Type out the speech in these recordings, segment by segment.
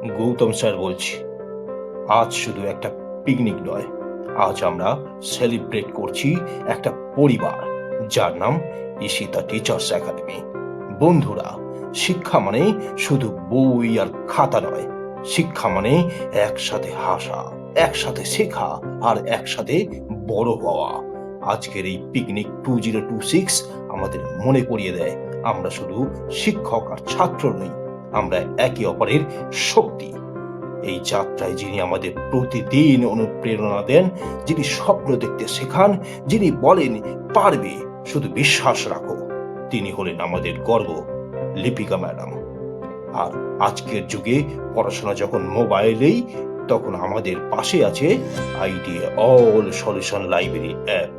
Gautam sir বলছি। আজ শুধু একটা পিকনিক নয়, আজ আমরা সেলিব্রেট করছি একটা পরিবার, যার নাম ঈশিতা টিচার্স একাডেমি। বন্ধুরা, শিক্ষা মানে শুধু বই আর খাতা নয়। শিক্ষা মানে একসাথে হাসা, একসাথে শেখা, আর একসাথে বড় হওয়া। আজকের এই পিকনিক 2026 আমাদের মনে করিয়ে দেয়, আমরা শুধু শিক্ষক আর ছাত্র নই, আমরা একে অপরের শক্তি। এই যাত্রায় যিনি আমাদের প্রতিদিন অনুপ্রেরণা দেন, যিনি স্বপ্ন দেখতে শেখান, যিনি বলেন পারবে, শুধু বিশ্বাস রাখো, তিনি হলেন আমাদের গর্ব, লিপিকা ম্যাডাম। আর আজকের যুগে পড়াশোনা যখন মোবাইলেই, তখন আমাদের পাশে আছে idea all solution library app,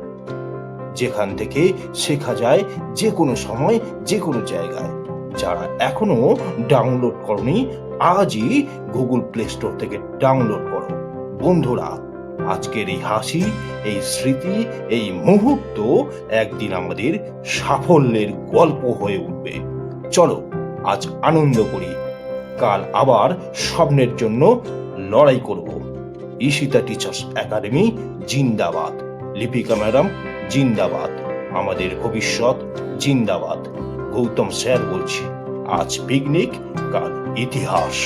যেখান থেকে শেখা যায় যে কোনো সময়, যে কোনো জায়গায়। যারা এখনো ডাউনলোড করনি, আজই গুগল প্লে স্টোর থেকে ডাউনলোড করো। বন্ধুরা, আজকের এই হাসি, এই স্মৃতি, এই মুহূর্ত একদিন আমাদের সাফল্যের গল্প হয়ে উঠবে। চলো আজ আনন্দ করি, কাল আবার স্বপ্নের জন্য লড়াই করব। ঈশিতা টিচার্স একাডেমি জিন্দাবাদ, লিপিকা ম্যাডাম জিন্দাবাদ, আমাদের ভবিষ্যৎ জিন্দাবাদ। গৌতম স্যার বলছি, আজ পিকনিক, কাল ইতিহাস।